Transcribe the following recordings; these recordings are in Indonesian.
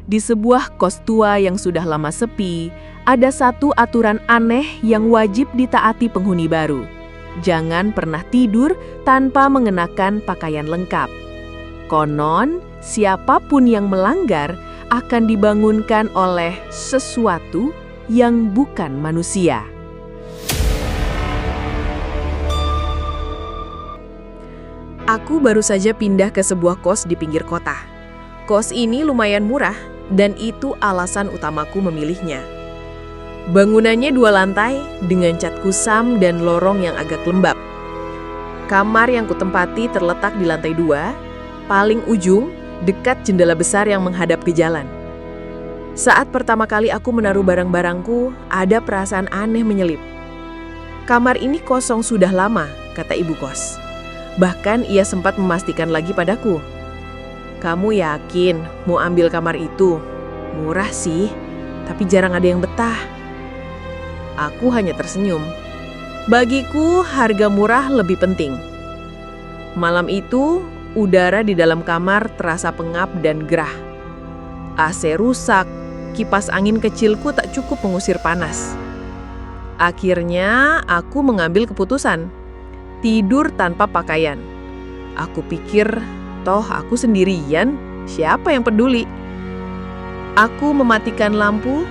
Di sebuah kos tua yang sudah lama sepi, ada satu aturan aneh yang wajib ditaati penghuni baru. Jangan pernah tidur tanpa mengenakan pakaian lengkap. Konon, siapapun yang melanggar akan dibangunkan oleh sesuatu yang bukan manusia. Aku baru saja pindah ke sebuah kos di pinggir kota. Kos ini lumayan murah, dan itu alasan utamaku memilihnya. Bangunannya 2 lantai dengan cat kusam dan lorong yang agak lembab. Kamar yang kutempati terletak di lantai 2, paling ujung, dekat jendela besar yang menghadap ke jalan. Saat pertama kali aku menaruh barang-barangku, ada perasaan aneh menyelip. Kamar ini kosong sudah lama, kata ibu kos. Bahkan ia sempat memastikan lagi padaku. Kamu yakin mau ambil kamar itu? Murah sih, tapi jarang ada yang betah. Aku hanya tersenyum. Bagiku, harga murah lebih penting. Malam itu, udara di dalam kamar terasa pengap dan gerah. AC rusak, kipas angin kecilku tak cukup mengusir panas. Akhirnya, aku mengambil keputusan. Tidur tanpa pakaian. Aku pikir, toh aku sendirian, siapa yang peduli? Aku mematikan lampu,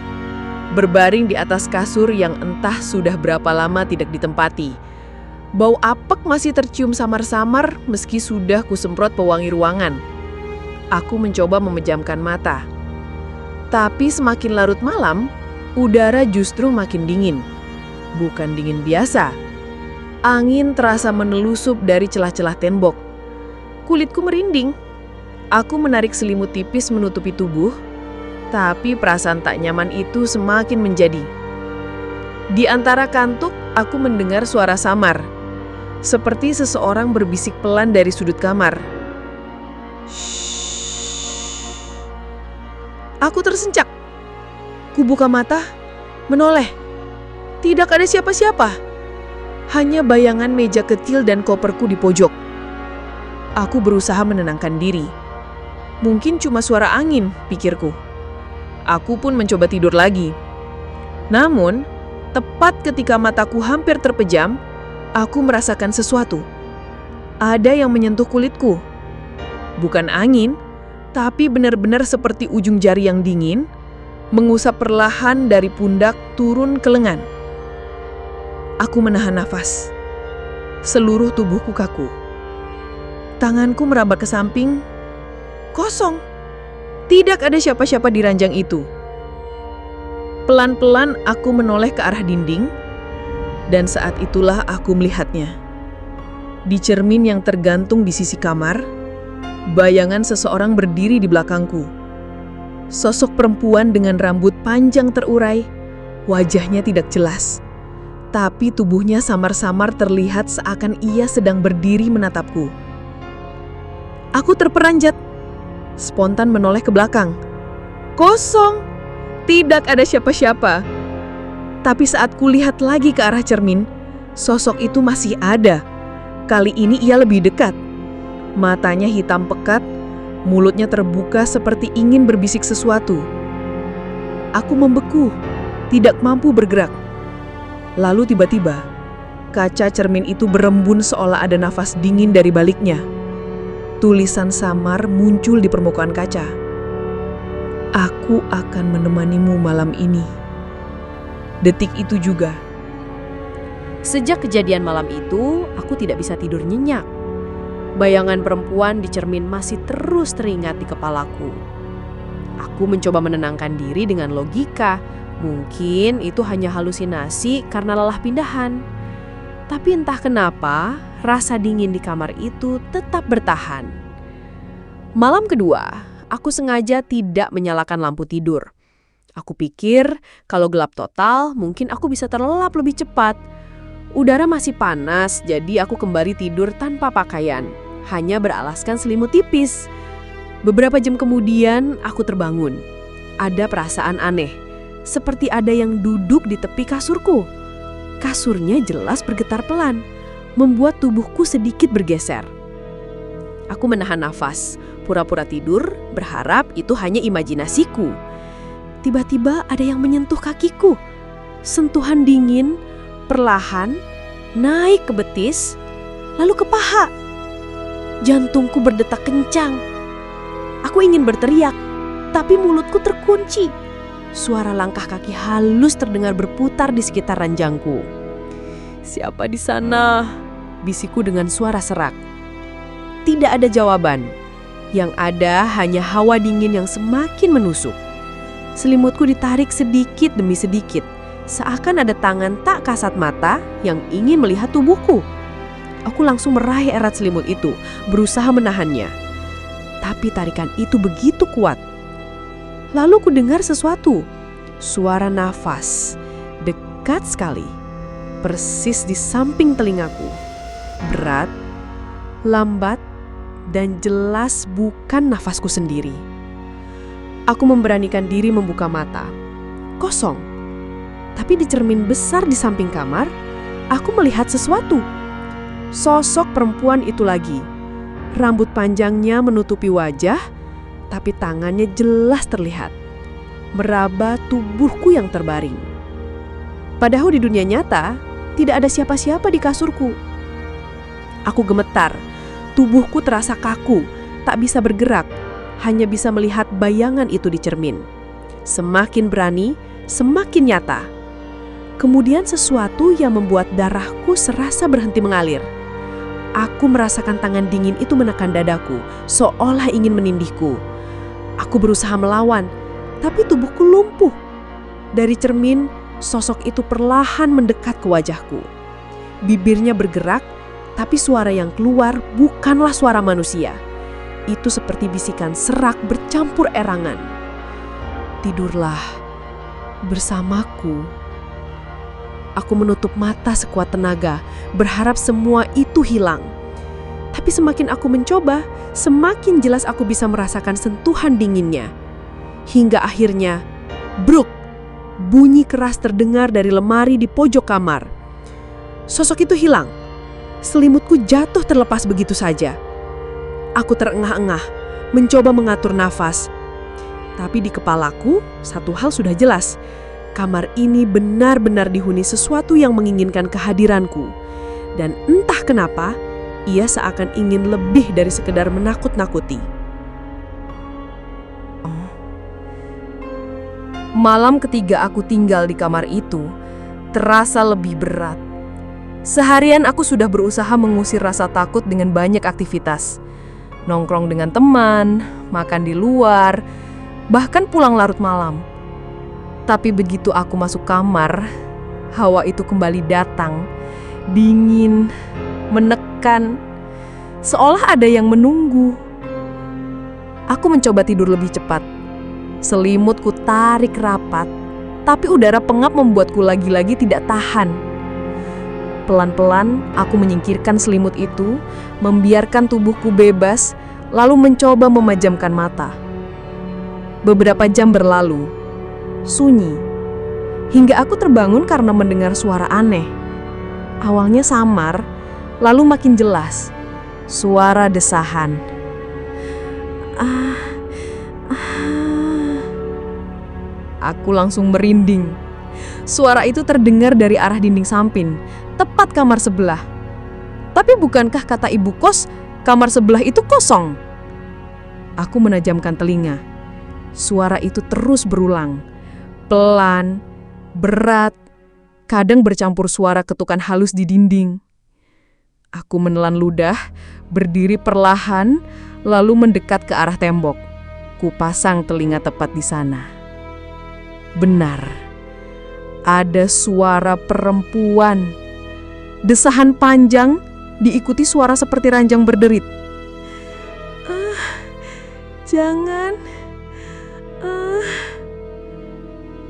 berbaring di atas kasur yang entah sudah berapa lama tidak ditempati. Bau apek masih tercium samar-samar meski sudah kusemprot pewangi ruangan. Aku mencoba memejamkan mata. Tapi semakin larut malam, udara justru makin dingin. Bukan dingin biasa. Angin terasa menelusup dari celah-celah tembok. Kulitku merinding. Aku menarik selimut tipis menutupi tubuh, tapi perasaan tak nyaman itu semakin menjadi. Di antara kantuk, aku mendengar suara samar, seperti seseorang berbisik pelan dari sudut kamar. Shh. Aku tersenjak. Kubuka mata, menoleh. Tidak ada siapa-siapa. Hanya bayangan meja kecil dan koperku di pojok. Aku berusaha menenangkan diri. Mungkin cuma suara angin, pikirku. Aku pun mencoba tidur lagi. Namun, tepat ketika mataku hampir terpejam, aku merasakan sesuatu. Ada yang menyentuh kulitku. Bukan angin, tapi benar-benar seperti ujung jari yang dingin, mengusap perlahan dari pundak turun ke lengan. Aku menahan nafas. Seluruh tubuhku kaku. Tanganku meraba ke samping. Kosong. Tidak ada siapa-siapa di ranjang itu. Pelan-pelan aku menoleh ke arah dinding, dan saat itulah aku melihatnya. Di cermin yang tergantung di sisi kamar, bayangan seseorang berdiri di belakangku. Sosok perempuan dengan rambut panjang terurai, wajahnya tidak jelas. Tapi tubuhnya samar-samar terlihat seakan ia sedang berdiri menatapku. Aku terperanjat, spontan menoleh ke belakang. Kosong, tidak ada siapa-siapa. Tapi saat kulihat lagi ke arah cermin, sosok itu masih ada. Kali ini ia lebih dekat. Matanya hitam pekat, mulutnya terbuka seperti ingin berbisik sesuatu. Aku membeku, tidak mampu bergerak. Lalu tiba-tiba, kaca cermin itu berembun seolah ada nafas dingin dari baliknya. Tulisan samar muncul di permukaan kaca. Aku akan menemanimu malam ini. Detik itu juga. Sejak kejadian malam itu, aku tidak bisa tidur nyenyak. Bayangan perempuan di cermin masih terus teringat di kepalaku. Aku mencoba menenangkan diri dengan logika. Mungkin itu hanya halusinasi karena lelah pindahan. Tapi entah kenapa, rasa dingin di kamar itu tetap bertahan. Malam kedua, aku sengaja tidak menyalakan lampu tidur. Aku pikir kalau gelap total, mungkin aku bisa terlelap lebih cepat. Udara masih panas, jadi aku kembali tidur tanpa pakaian, hanya beralaskan selimut tipis. Beberapa jam kemudian, aku terbangun. Ada perasaan aneh. Seperti ada yang duduk di tepi kasurku. Kasurnya jelas bergetar pelan, membuat tubuhku sedikit bergeser. Aku menahan nafas, pura-pura tidur, berharap itu hanya imajinasiku. Tiba-tiba ada yang menyentuh kakiku. Sentuhan dingin, perlahan, naik ke betis, lalu ke paha. Jantungku berdetak kencang. Aku ingin berteriak, tapi mulutku terkunci. Suara langkah kaki halus terdengar berputar di sekitar ranjangku. "Siapa di sana?" bisikku dengan suara serak. Tidak ada jawaban. Yang ada hanya hawa dingin yang semakin menusuk. Selimutku ditarik sedikit demi sedikit, seakan ada tangan tak kasat mata yang ingin melihat tubuhku. Aku langsung meraih erat selimut itu, berusaha menahannya. Tapi tarikan itu begitu kuat. Lalu ku dengar sesuatu. Suara nafas, dekat sekali, persis di samping telingaku. Berat, lambat, dan jelas bukan nafasku sendiri. Aku memberanikan diri membuka mata. Kosong. Tapi di cermin besar di samping kamar, aku melihat sesuatu. Sosok perempuan itu lagi. Rambut panjangnya menutupi wajah, tapi tangannya jelas terlihat. Meraba tubuhku yang terbaring. Padahal di dunia nyata, tidak ada siapa-siapa di kasurku. Aku gemetar. Tubuhku terasa kaku, tak bisa bergerak, hanya bisa melihat bayangan itu di cermin. Semakin berani, semakin nyata. Kemudian sesuatu yang membuat darahku serasa berhenti mengalir. Aku merasakan tangan dingin itu menekan dadaku, seolah ingin menindihku. Aku berusaha melawan, tapi tubuhku lumpuh. Dari cermin, sosok itu perlahan mendekat ke wajahku. Bibirnya bergerak, tapi suara yang keluar bukanlah suara manusia. Itu seperti bisikan serak bercampur erangan. "Tidurlah bersamaku." Aku menutup mata sekuat tenaga, berharap semua itu hilang. Tapi semakin aku mencoba, semakin jelas aku bisa merasakan sentuhan dinginnya. Hingga akhirnya, bruk! Bunyi keras terdengar dari lemari di pojok kamar. Sosok itu hilang. Selimutku jatuh terlepas begitu saja. Aku terengah-engah, mencoba mengatur nafas. Tapi di kepalaku, satu hal sudah jelas. Kamar ini benar-benar dihuni sesuatu yang menginginkan kehadiranku. Dan entah kenapa, ia seakan ingin lebih dari sekedar menakut-nakuti. Malam ketiga aku tinggal di kamar itu, terasa lebih berat. Seharian aku sudah berusaha mengusir rasa takut dengan banyak aktivitas. Nongkrong dengan teman, makan di luar, bahkan pulang larut malam. Tapi begitu aku masuk kamar, hawa itu kembali datang, dingin, menekan, seolah ada yang menunggu. Aku mencoba tidur lebih cepat. Selimutku tarik rapat, tapi udara pengap membuatku lagi-lagi tidak tahan. Pelan-pelan aku menyingkirkan selimut itu, membiarkan tubuhku bebas, lalu mencoba memejamkan mata. Beberapa jam berlalu, sunyi, hingga aku terbangun karena mendengar suara aneh. Awalnya samar, lalu makin jelas. Suara desahan. Aku langsung merinding. Suara itu terdengar dari arah dinding samping, tepat kamar sebelah. Tapi bukankah kata ibu kos, kamar sebelah itu kosong? Aku menajamkan telinga. Suara itu terus berulang. Pelan, berat, kadang bercampur suara ketukan halus di dinding. Aku menelan ludah, berdiri perlahan, lalu mendekat ke arah tembok. Kupasang telinga tepat di sana. Benar, ada suara perempuan. Desahan panjang diikuti suara seperti ranjang berderit. Jangan.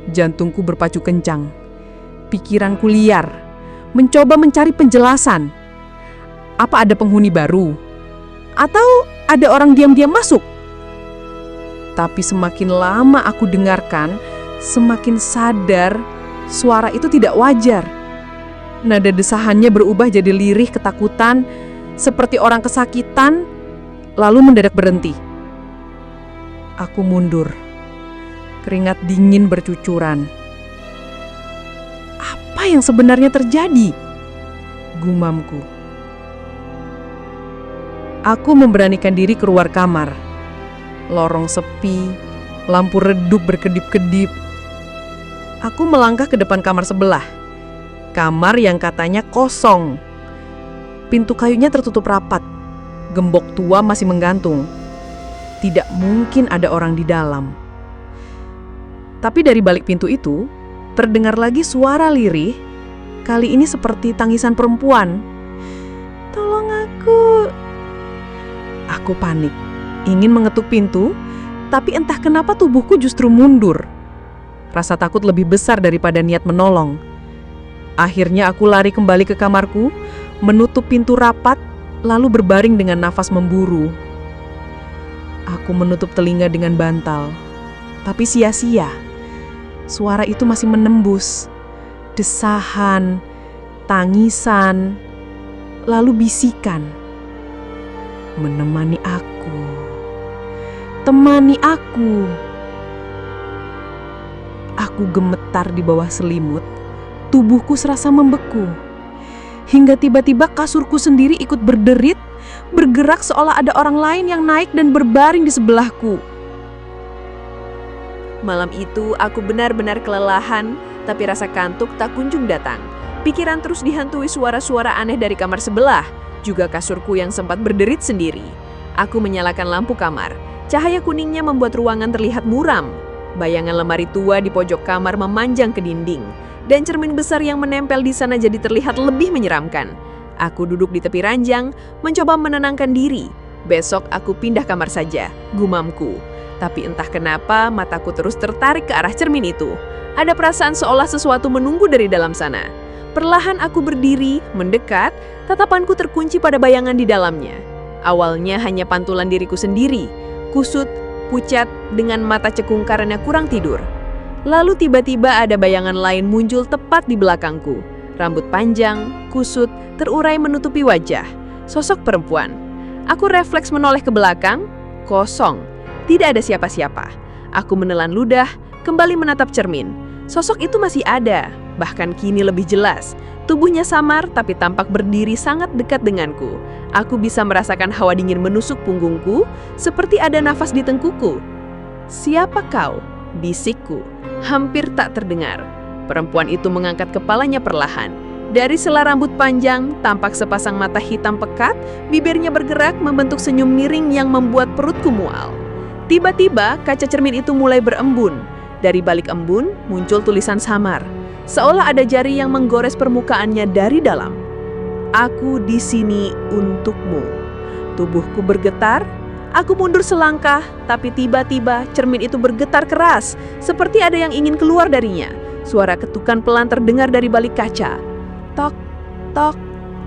Jantungku berpacu kencang. Pikiranku liar, mencoba mencari penjelasan. Apa ada penghuni baru? Atau ada orang diam-diam masuk? Tapi semakin lama aku dengarkan, semakin sadar suara itu tidak wajar. Nada desahannya berubah jadi lirih ketakutan, seperti orang kesakitan, lalu mendadak berhenti. Aku mundur. Keringat dingin bercucuran. Apa yang sebenarnya terjadi? Gumamku. Aku memberanikan diri keluar kamar. Lorong sepi, lampu redup berkedip-kedip. Aku melangkah ke depan kamar sebelah. Kamar yang katanya kosong. Pintu kayunya tertutup rapat. Gembok tua masih menggantung. Tidak mungkin ada orang di dalam. Tapi dari balik pintu itu, terdengar lagi suara lirih. Kali ini seperti tangisan perempuan. Tolong aku. Aku panik. Ingin mengetuk pintu, tapi entah kenapa tubuhku justru mundur. Rasa takut lebih besar daripada niat menolong. Akhirnya aku lari kembali ke kamarku, menutup pintu rapat, lalu berbaring dengan nafas memburu. Aku menutup telinga dengan bantal, tapi sia-sia. Suara itu masih menembus. Desahan, tangisan, lalu bisikan. Menemani aku. Temani aku. Aku gemetar di bawah selimut. Tubuhku serasa membeku. Hingga tiba-tiba kasurku sendiri ikut berderit, bergerak seolah ada orang lain yang naik dan berbaring di sebelahku. Malam itu aku benar-benar kelelahan, tapi rasa kantuk tak kunjung datang. Pikiran terus dihantui suara-suara aneh dari kamar sebelah, juga kasurku yang sempat berderit sendiri. Aku menyalakan lampu kamar. Cahaya kuningnya membuat ruangan terlihat muram. Bayangan lemari tua di pojok kamar memanjang ke dinding, dan cermin besar yang menempel di sana jadi terlihat lebih menyeramkan. Aku duduk di tepi ranjang, mencoba menenangkan diri. Besok aku pindah kamar saja, gumamku. Tapi entah kenapa mataku terus tertarik ke arah cermin itu. Ada perasaan seolah sesuatu menunggu dari dalam sana. Perlahan aku berdiri, mendekat, tatapanku terkunci pada bayangan di dalamnya. Awalnya hanya pantulan diriku sendiri, kusut, pucat, dengan mata cekung karena kurang tidur. Lalu tiba-tiba ada bayangan lain muncul tepat di belakangku. Rambut panjang, kusut, terurai menutupi wajah. Sosok perempuan. Aku refleks menoleh ke belakang, kosong. Tidak ada siapa-siapa. Aku menelan ludah, kembali menatap cermin. Sosok itu masih ada, bahkan kini lebih jelas. Tubuhnya samar tapi tampak berdiri sangat dekat denganku. Aku bisa merasakan hawa dingin menusuk punggungku, seperti ada nafas di tengkuku. "Siapa kau?" bisikku. Hampir tak terdengar. Perempuan itu mengangkat kepalanya perlahan. Dari sela rambut panjang, tampak sepasang mata hitam pekat, bibirnya bergerak membentuk senyum miring yang membuat perutku mual. Tiba-tiba, kaca cermin itu mulai berembun. Dari balik embun, muncul tulisan samar. Seolah ada jari yang menggores permukaannya dari dalam. "Aku di sini untukmu." Tubuhku bergetar. Aku mundur selangkah, tapi tiba-tiba cermin itu bergetar keras, seperti ada yang ingin keluar darinya. Suara ketukan pelan terdengar dari balik kaca. Tok, tok,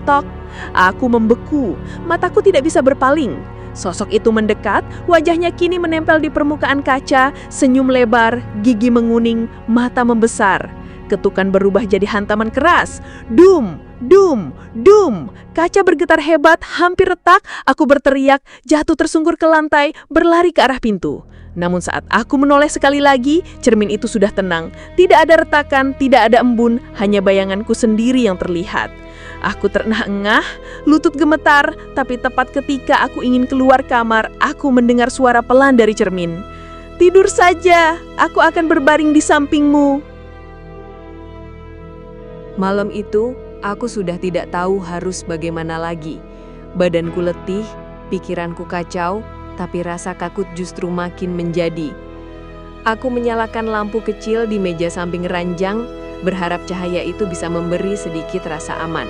tok. Aku membeku, mataku tidak bisa berpaling. Sosok itu mendekat, wajahnya kini menempel di permukaan kaca, senyum lebar, gigi menguning, mata membesar. Ketukan berubah jadi hantaman keras. Dum, dum, dum. Kaca bergetar hebat, hampir retak. Aku berteriak, jatuh tersungkur ke lantai, berlari ke arah pintu. Namun saat aku menoleh sekali lagi, cermin itu sudah tenang. Tidak ada retakan, tidak ada embun, hanya bayanganku sendiri yang terlihat. Aku terengah-engah, lutut gemetar, tapi tepat ketika aku ingin keluar kamar, aku mendengar suara pelan dari cermin. "Tidur saja, aku akan berbaring di sampingmu." Malam itu, aku sudah tidak tahu harus bagaimana lagi. Badanku letih, pikiranku kacau, tapi rasa takut justru makin menjadi. Aku menyalakan lampu kecil di meja samping ranjang, berharap cahaya itu bisa memberi sedikit rasa aman.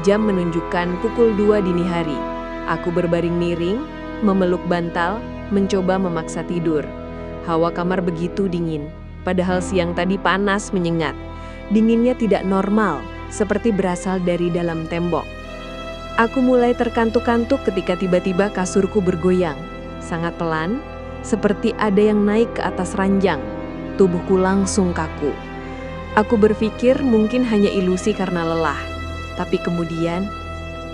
Jam menunjukkan pukul 2 dini hari. Aku berbaring miring, memeluk bantal, mencoba memaksa tidur. Hawa kamar begitu dingin, padahal siang tadi panas menyengat. Dinginnya tidak normal, seperti berasal dari dalam tembok. Aku mulai terkantuk-kantuk ketika tiba-tiba kasurku bergoyang. Sangat pelan, seperti ada yang naik ke atas ranjang. Tubuhku langsung kaku. Aku berpikir mungkin hanya ilusi karena lelah. Tapi kemudian,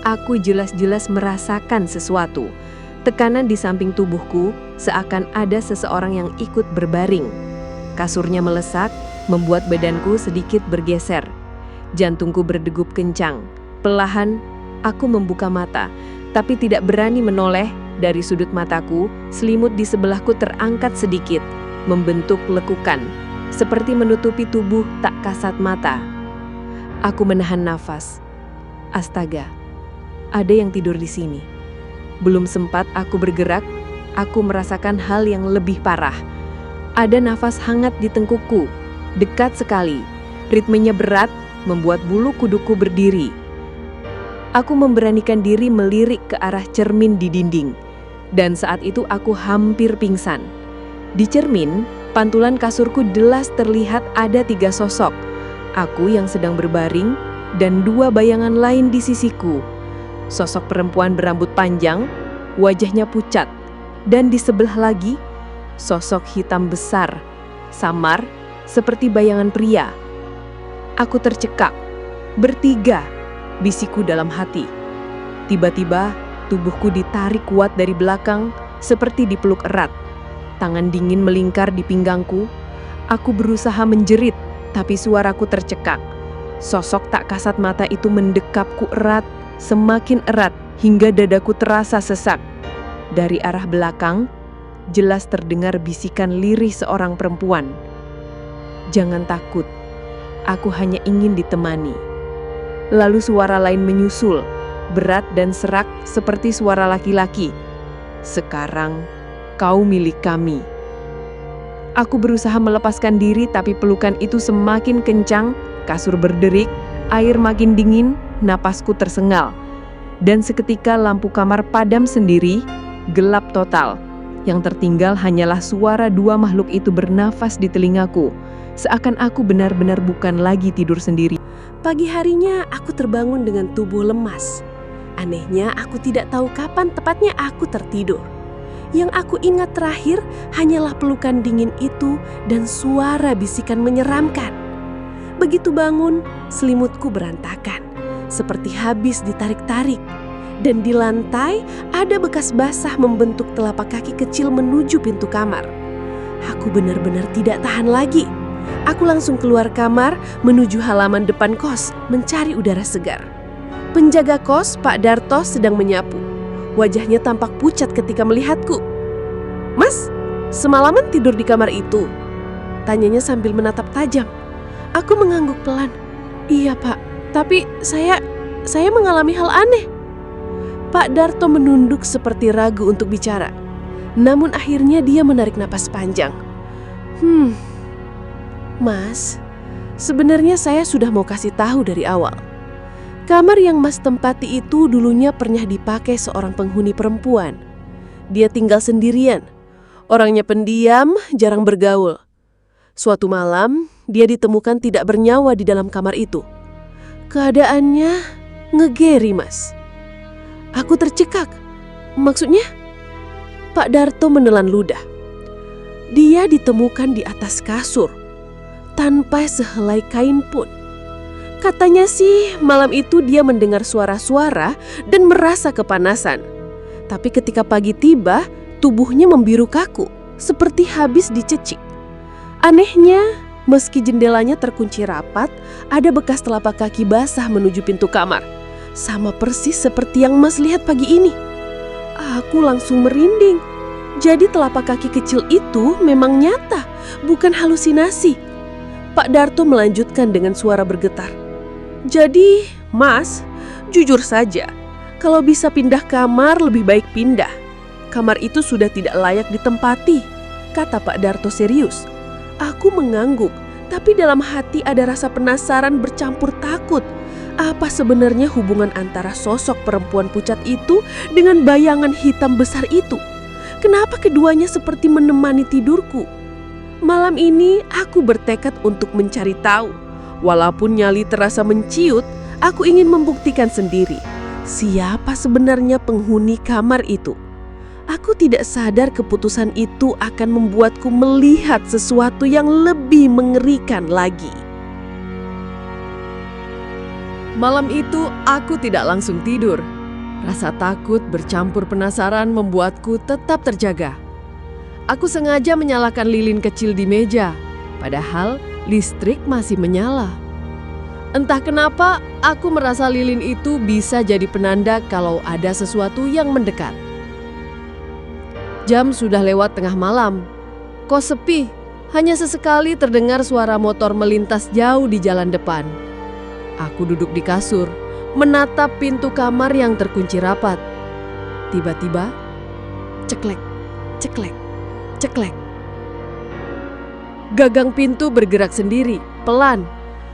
aku jelas-jelas merasakan sesuatu. Tekanan di samping tubuhku seakan ada seseorang yang ikut berbaring. Kasurnya melesak, membuat badanku sedikit bergeser. Jantungku berdegup kencang. Perlahan, aku membuka mata, tapi tidak berani menoleh. Dari sudut mataku, selimut di sebelahku terangkat sedikit, membentuk lekukan, seperti menutupi tubuh tak kasat mata. Aku menahan nafas. Astaga, ada yang tidur di sini. Belum sempat aku bergerak, aku merasakan hal yang lebih parah. Ada nafas hangat di tengkukku, dekat sekali. Ritmenya berat, membuat bulu kuduku berdiri. Aku memberanikan diri melirik ke arah cermin di dinding. Dan saat itu aku hampir pingsan. Di cermin, pantulan kasurku jelas terlihat ada 3 sosok. Aku yang sedang berbaring, dan 2 bayangan lain di sisiku. Sosok perempuan berambut panjang, wajahnya pucat. Dan di sebelah lagi, sosok hitam besar, samar, seperti bayangan pria. Aku tercekak. Bertiga, bisikku dalam hati. Tiba-tiba, tubuhku ditarik kuat dari belakang, seperti dipeluk erat. Tangan dingin melingkar di pinggangku. Aku berusaha menjerit, tapi suaraku tercekak. Sosok tak kasat mata itu mendekapku erat, semakin erat, hingga dadaku terasa sesak. Dari arah belakang, jelas terdengar bisikan lirih seorang perempuan. "Jangan takut, aku hanya ingin ditemani." Lalu suara lain menyusul, berat dan serak seperti suara laki-laki. "Sekarang kau milik kami." Aku berusaha melepaskan diri, tapi pelukan itu semakin kencang, kasur berderik, air makin dingin, napasku tersengal. Dan seketika lampu kamar padam sendiri, gelap total. Yang tertinggal hanyalah suara 2 makhluk itu bernafas di telingaku, seakan aku benar-benar bukan lagi tidur sendiri. Pagi harinya aku terbangun dengan tubuh lemas. Anehnya, aku tidak tahu kapan tepatnya aku tertidur. Yang aku ingat terakhir hanyalah pelukan dingin itu dan suara bisikan menyeramkan. Begitu bangun, selimutku berantakan, seperti habis ditarik-tarik. Dan di lantai ada bekas basah membentuk telapak kaki kecil menuju pintu kamar. Aku benar-benar tidak tahan lagi. Aku langsung keluar kamar menuju halaman depan kos mencari udara segar. Penjaga kos, Pak Darto, sedang menyapu. Wajahnya tampak pucat ketika melihatku. "Mas, semalaman tidur di kamar itu?" tanyanya sambil menatap tajam. Aku mengangguk pelan. "Iya, Pak, tapi saya mengalami hal aneh." Pak Darto menunduk seperti ragu untuk bicara. Namun akhirnya dia menarik napas panjang. Mas, sebenarnya saya sudah mau kasih tahu dari awal. Kamar yang Mas tempati itu dulunya pernah dipakai seorang penghuni perempuan. Dia tinggal sendirian. Orangnya pendiam, jarang bergaul. Suatu malam, dia ditemukan tidak bernyawa di dalam kamar itu. Keadaannya ngegeri, Mas. Aku tercekak. Maksudnya? Pak Darto menelan ludah. Dia ditemukan di atas kasur, tanpa sehelai kain pun. Katanya sih malam itu dia mendengar suara-suara dan merasa kepanasan. Tapi ketika pagi tiba, tubuhnya membiru kaku, seperti habis dicecik. Anehnya, meski jendelanya terkunci rapat, ada bekas telapak kaki basah menuju pintu kamar. Sama persis seperti yang Mas lihat pagi ini. Aku langsung merinding. Jadi telapak kaki kecil itu memang nyata, bukan halusinasi. Pak Darto melanjutkan dengan suara bergetar. "Jadi, Mas, jujur saja, kalau bisa pindah kamar lebih baik pindah. Kamar itu sudah tidak layak ditempati," kata Pak Darto serius. Aku mengangguk, tapi dalam hati ada rasa penasaran bercampur takut. Apa sebenarnya hubungan antara sosok perempuan pucat itu dengan bayangan hitam besar itu? Kenapa keduanya seperti menemani tidurku? Malam ini aku bertekad untuk mencari tahu. Walaupun nyali terasa menciut, aku ingin membuktikan sendiri siapa sebenarnya penghuni kamar itu. Aku tidak sadar keputusan itu akan membuatku melihat sesuatu yang lebih mengerikan lagi. Malam itu aku tidak langsung tidur. Rasa takut bercampur penasaran membuatku tetap terjaga. Aku sengaja menyalakan lilin kecil di meja, padahal listrik masih menyala. Entah kenapa, aku merasa lilin itu bisa jadi penanda kalau ada sesuatu yang mendekat. Jam sudah lewat tengah malam. Kos sepi, hanya sesekali terdengar suara motor melintas jauh di jalan depan. Aku duduk di kasur, menatap pintu kamar yang terkunci rapat. Tiba-tiba, ceklek, ceklek, ceklek. Gagang pintu bergerak sendiri, pelan,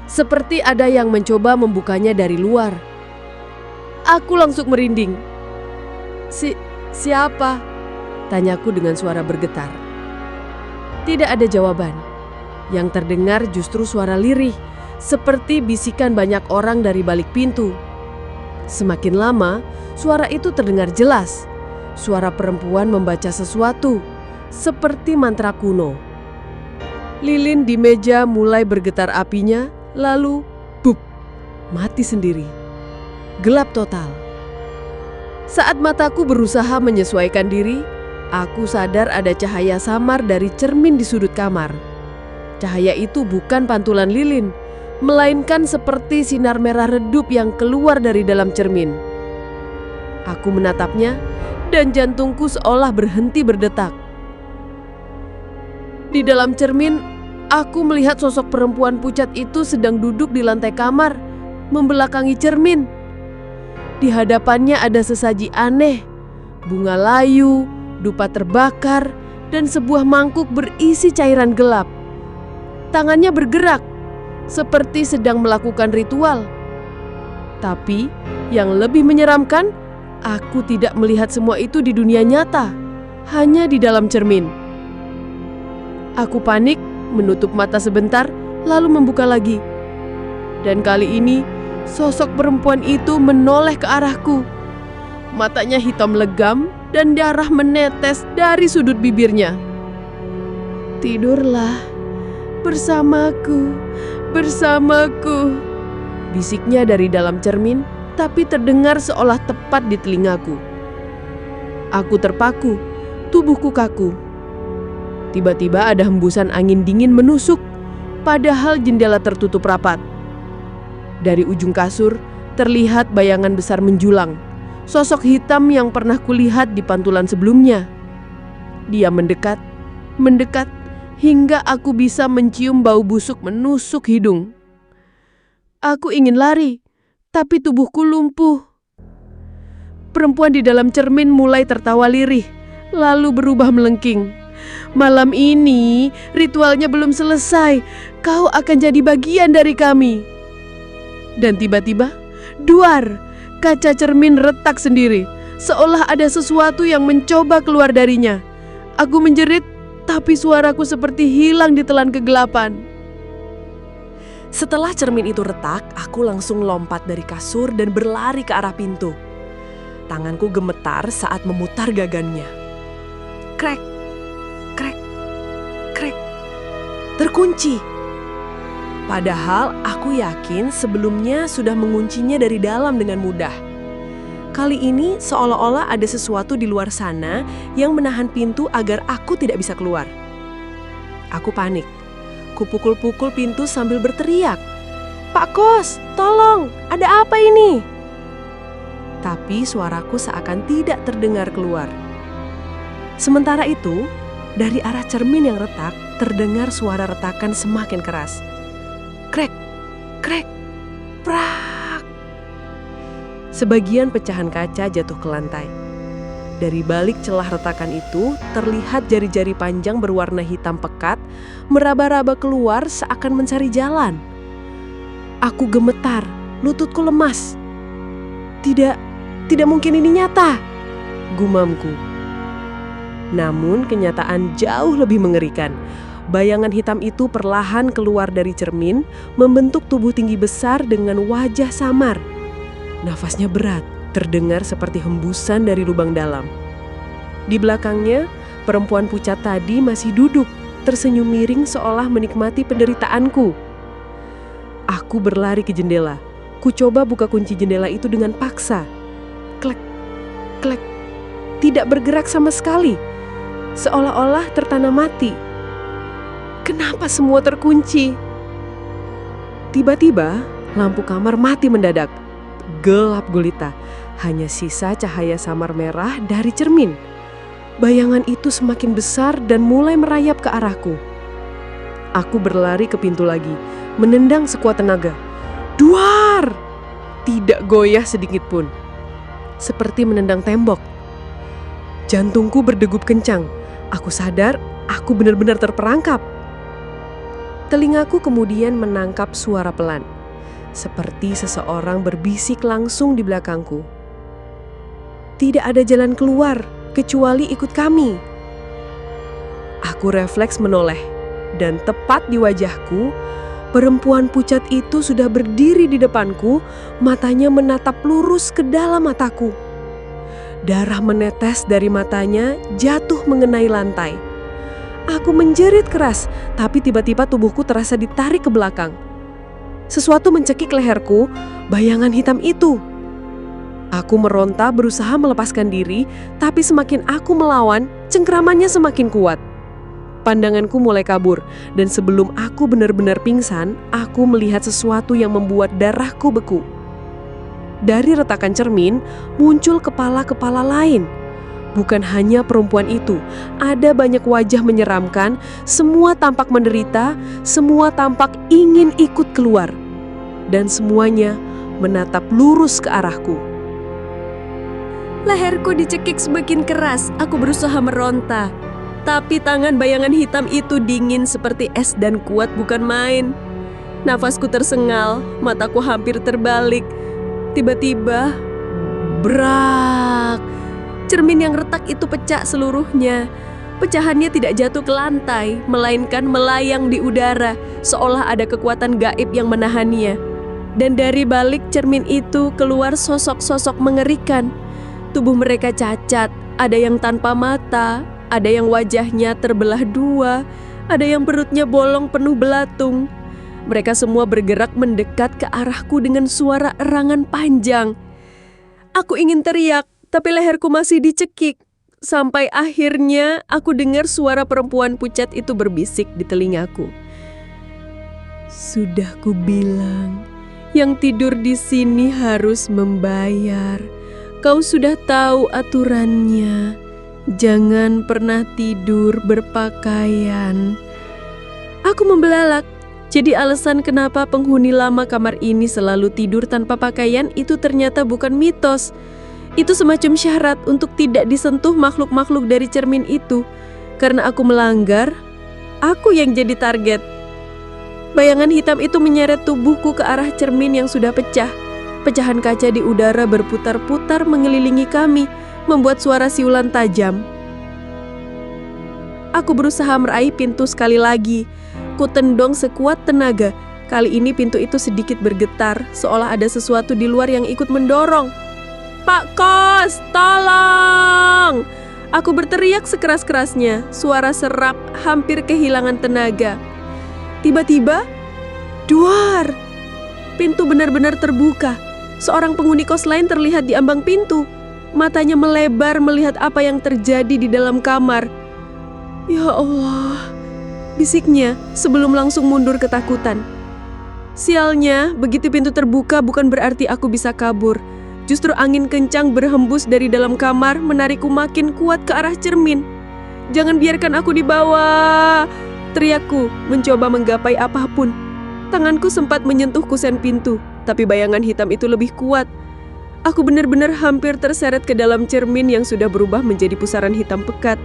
seperti ada yang mencoba membukanya dari luar. Aku langsung merinding. Siapa? Tanyaku dengan suara bergetar. Tidak ada jawaban. Yang terdengar justru suara lirih, seperti bisikan banyak orang dari balik pintu. Semakin lama, suara itu terdengar jelas. Suara perempuan membaca sesuatu, seperti mantra kuno. Lilin di meja mulai bergetar apinya, lalu bup, mati sendiri. Gelap total. Saat mataku berusaha menyesuaikan diri, aku sadar ada cahaya samar dari cermin di sudut kamar. Cahaya itu bukan pantulan lilin, melainkan seperti sinar merah redup yang keluar dari dalam cermin. Aku menatapnya dan jantungku seolah berhenti berdetak. Di dalam cermin, aku melihat sosok perempuan pucat itu sedang duduk di lantai kamar, membelakangi cermin. Di hadapannya ada sesaji aneh, bunga layu, dupa terbakar, dan sebuah mangkuk berisi cairan gelap. Tangannya bergerak, seperti sedang melakukan ritual. Tapi, yang lebih menyeramkan, aku tidak melihat semua itu di dunia nyata, hanya di dalam cermin. Aku panik, menutup mata sebentar, lalu membuka lagi. Dan kali ini, sosok perempuan itu menoleh ke arahku. Matanya hitam legam dan darah menetes dari sudut bibirnya. "Tidurlah bersamaku, bersamaku," bisiknya dari dalam cermin, tapi terdengar seolah tepat di telingaku. Aku terpaku, tubuhku kaku. Tiba-tiba ada hembusan angin dingin menusuk, padahal jendela tertutup rapat. Dari ujung kasur, terlihat bayangan besar menjulang. Sosok hitam yang pernah kulihat di pantulan sebelumnya. Dia mendekat, mendekat, hingga aku bisa mencium bau busuk menusuk hidung. Aku ingin lari, tapi tubuhku lumpuh. Perempuan di dalam cermin mulai tertawa lirih, lalu berubah melengking. "Malam ini ritualnya belum selesai, kau akan jadi bagian dari kami." Dan tiba-tiba, duar, kaca cermin retak sendiri, seolah ada sesuatu yang mencoba keluar darinya. Aku menjerit, tapi suaraku seperti hilang di telan kegelapan. Setelah cermin itu retak, aku langsung lompat dari kasur dan berlari ke arah pintu. Tanganku gemetar saat memutar gagannya. Krek, krek, krek, terkunci. Padahal aku yakin sebelumnya sudah menguncinya dari dalam dengan mudah. Kali ini seolah-olah ada sesuatu di luar sana yang menahan pintu agar aku tidak bisa keluar. Aku panik. Kupukul-pukul pintu sambil berteriak, "Pak Kos, tolong, ada apa ini?" Tapi suaraku seakan tidak terdengar keluar. Sementara itu, dari arah cermin yang retak, terdengar suara retakan semakin keras. Krek, krek, prak. Sebagian pecahan kaca jatuh ke lantai. Dari balik celah retakan itu, terlihat jari-jari panjang berwarna hitam pekat meraba-raba keluar seakan mencari jalan. Aku gemetar, lututku lemas. Tidak mungkin ini nyata, gumamku. Namun kenyataan jauh lebih mengerikan. Bayangan hitam itu perlahan keluar dari cermin, membentuk tubuh tinggi besar dengan wajah samar. Nafasnya berat, terdengar seperti hembusan dari lubang dalam. Di belakangnya, perempuan pucat tadi masih duduk, tersenyum miring seolah menikmati penderitaanku. Aku berlari ke jendela. Ku coba buka kunci jendela itu dengan paksa. Klek, mencengklek, tidak bergerak sama sekali, seolah-olah tertanam mati. Kenapa semua terkunci? Tiba-tiba, lampu kamar mati mendadak. Gelap gulita, hanya sisa cahaya samar merah dari cermin. Bayangan itu semakin besar dan mulai merayap ke arahku. Aku berlari ke pintu lagi, menendang sekuat tenaga. Duar! Tidak goyah sedikit pun. Seperti menendang tembok. Jantungku berdegup kencang. Aku sadar aku benar-benar terperangkap. Telingaku kemudian menangkap suara pelan, seperti seseorang berbisik langsung di belakangku. Tidak ada jalan keluar kecuali ikut kami. Aku refleks menoleh, dan tepat di wajahku, perempuan pucat itu sudah berdiri di depanku, matanya menatap lurus ke dalam mataku. Darah menetes dari matanya jatuh mengenai lantai. Aku menjerit keras, tapi tiba-tiba tubuhku terasa ditarik ke belakang. Sesuatu mencekik leherku, bayangan hitam itu. Aku meronta berusaha melepaskan diri, tapi semakin aku melawan, cengkramannya semakin kuat. Pandanganku mulai kabur, dan sebelum aku benar-benar pingsan, aku melihat sesuatu yang membuat darahku beku. Dari retakan cermin, muncul kepala-kepala lain. Bukan hanya perempuan itu, ada banyak wajah menyeramkan, semua tampak menderita, semua tampak ingin ikut keluar. Dan semuanya menatap lurus ke arahku. Leherku dicekik semakin keras, aku berusaha meronta. Tapi tangan bayangan hitam itu dingin seperti es dan kuat bukan main. Nafasku tersengal, mataku hampir terbalik. Tiba-tiba, brak! Cermin yang retak itu pecah seluruhnya. Pecahannya tidak jatuh ke lantai, melainkan melayang di udara, seolah ada kekuatan gaib yang menahannya. Dan dari balik cermin itu keluar sosok-sosok mengerikan. Tubuh mereka cacat, ada yang tanpa mata, ada yang wajahnya terbelah dua, ada yang perutnya bolong penuh belatung. Mereka semua bergerak mendekat ke arahku dengan suara erangan panjang. Aku ingin teriak, tapi leherku masih dicekik. Sampai akhirnya aku dengar suara perempuan pucat itu berbisik di telingaku. Sudah kubilang, yang tidur di sini harus membayar. Kau sudah tahu aturannya. Jangan pernah tidur berpakaian. Aku membelalak. Jadi alasan kenapa penghuni lama kamar ini selalu tidur tanpa pakaian itu ternyata bukan mitos. Itu semacam syarat untuk tidak disentuh makhluk-makhluk dari cermin itu. Karena aku melanggar, aku yang jadi target. Bayangan hitam itu menyeret tubuhku ke arah cermin yang sudah pecah. Pecahan kaca di udara berputar-putar mengelilingi kami, membuat suara siulan tajam. Aku berusaha meraih pintu sekali lagi. Kutendong sekuat tenaga. Kali ini pintu itu sedikit bergetar, seolah ada sesuatu di luar yang ikut mendorong. Pak Kos, tolong! Aku berteriak sekeras-kerasnya, suara serap, hampir kehilangan tenaga. Tiba-tiba, duar! Pintu benar-benar terbuka. Seorang penghuni kos lain terlihat di ambang pintu. Matanya melebar melihat apa yang terjadi di dalam kamar. Ya Allah, bisiknya sebelum langsung mundur ketakutan. Sialnya, begitu pintu terbuka bukan berarti aku bisa kabur. Justru angin kencang berhembus dari dalam kamar menarikku makin kuat ke arah cermin. Jangan biarkan aku dibawa, teriakku mencoba menggapai apapun. Tanganku sempat menyentuh kusen pintu, tapi bayangan hitam itu lebih kuat. Aku benar-benar hampir terseret ke dalam cermin yang sudah berubah menjadi pusaran hitam pekat.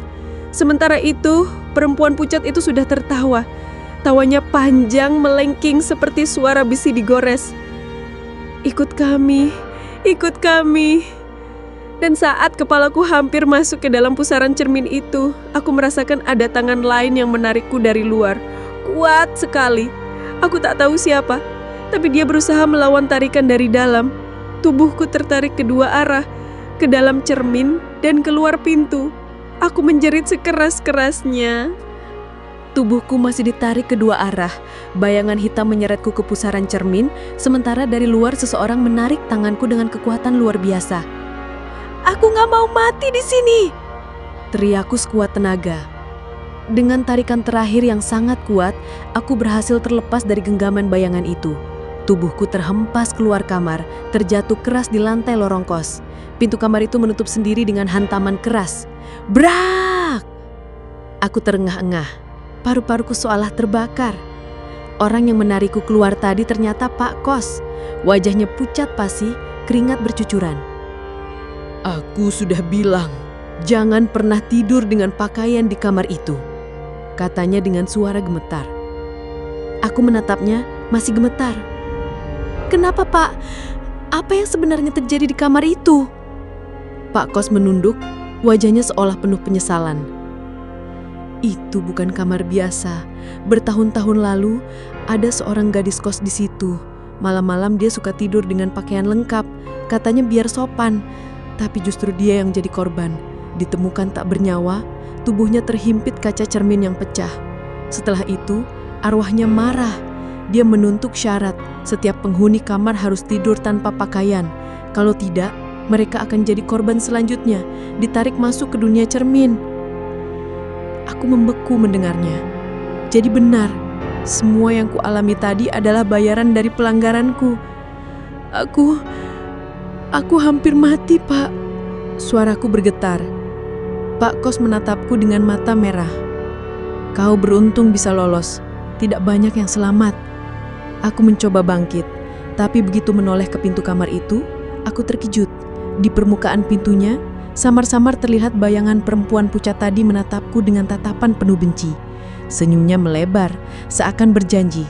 Sementara itu, perempuan pucat itu sudah tertawa. Tawanya panjang melengking seperti suara besi digores. Ikut kami, ikut kami. Dan saat kepalaku hampir masuk ke dalam pusaran cermin itu, aku merasakan ada tangan lain yang menarikku dari luar. Kuat sekali. Aku tak tahu siapa, tapi dia berusaha melawan tarikan dari dalam. Tubuhku tertarik kedua arah, ke dalam cermin dan keluar pintu. Aku menjerit sekeras-kerasnya. Tubuhku masih ditarik kedua arah. Bayangan hitam menyeretku ke pusaran cermin, sementara dari luar seseorang menarik tanganku dengan kekuatan luar biasa. Aku nggak mau mati di sini. Teriakku sekuat tenaga. Dengan tarikan terakhir yang sangat kuat, aku berhasil terlepas dari genggaman bayangan itu. Tubuhku terhempas keluar kamar, terjatuh keras di lantai lorong kos. Pintu kamar itu menutup sendiri dengan hantaman keras. Brak! Aku terengah-engah. Paru-paruku seolah terbakar. Orang yang menarikku keluar tadi ternyata Pak Kos. Wajahnya pucat pasi, keringat bercucuran. Aku sudah bilang, jangan pernah tidur dengan pakaian di kamar itu, katanya dengan suara gemetar. Aku menatapnya, masih gemetar. Kenapa, Pak? Apa yang sebenarnya terjadi di kamar itu? Pak Kos menunduk, wajahnya seolah penuh penyesalan. Itu bukan kamar biasa. Bertahun-tahun lalu, ada seorang gadis kos di situ. Malam-malam dia suka tidur dengan pakaian lengkap, katanya biar sopan. Tapi justru dia yang jadi korban. Ditemukan tak bernyawa, tubuhnya terhimpit kaca cermin yang pecah. Setelah itu, arwahnya marah. Dia menuntut syarat, setiap penghuni kamar harus tidur tanpa pakaian. Kalau tidak, mereka akan jadi korban selanjutnya, ditarik masuk ke dunia cermin. Aku membeku mendengarnya. Jadi benar, semua yang kualami tadi adalah bayaran dari pelanggaranku. Aku hampir mati, Pak. Suaraku bergetar. Pak Kos menatapku dengan mata merah. Kau beruntung bisa lolos. Tidak banyak yang selamat. Aku mencoba bangkit, tapi begitu menoleh ke pintu kamar itu, aku terkejut. Di permukaan pintunya, samar-samar terlihat bayangan perempuan pucat tadi menatapku dengan tatapan penuh benci. Senyumnya melebar, seakan berjanji,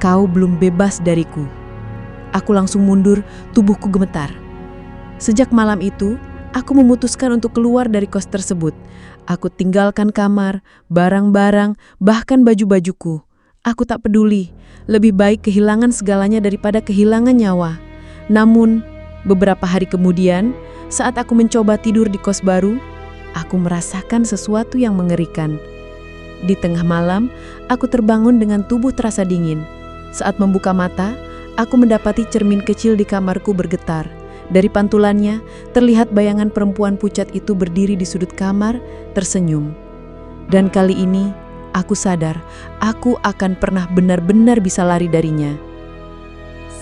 "Kau belum bebas dariku." Aku langsung mundur, tubuhku gemetar. Sejak malam itu, aku memutuskan untuk keluar dari kos tersebut. Aku tinggalkan kamar, barang-barang, bahkan baju-bajuku. Aku tak peduli, lebih baik kehilangan segalanya daripada kehilangan nyawa. Namun, beberapa hari kemudian, saat aku mencoba tidur di kos baru, aku merasakan sesuatu yang mengerikan. Di tengah malam, aku terbangun dengan tubuh terasa dingin. Saat membuka mata, aku mendapati cermin kecil di kamarku bergetar. Dari pantulannya, terlihat bayangan perempuan pucat itu berdiri di sudut kamar, tersenyum. Dan kali ini, aku sadar, aku akan pernah benar-benar bisa lari darinya.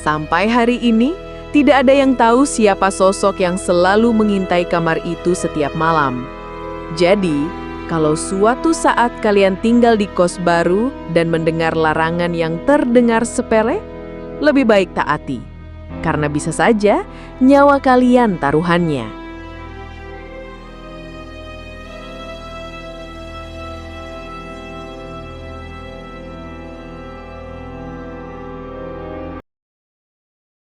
Sampai hari ini, tidak ada yang tahu siapa sosok yang selalu mengintai kamar itu setiap malam. Jadi, kalau suatu saat kalian tinggal di kos baru dan mendengar larangan yang terdengar sepele, lebih baik taati. Karena bisa saja nyawa kalian taruhannya.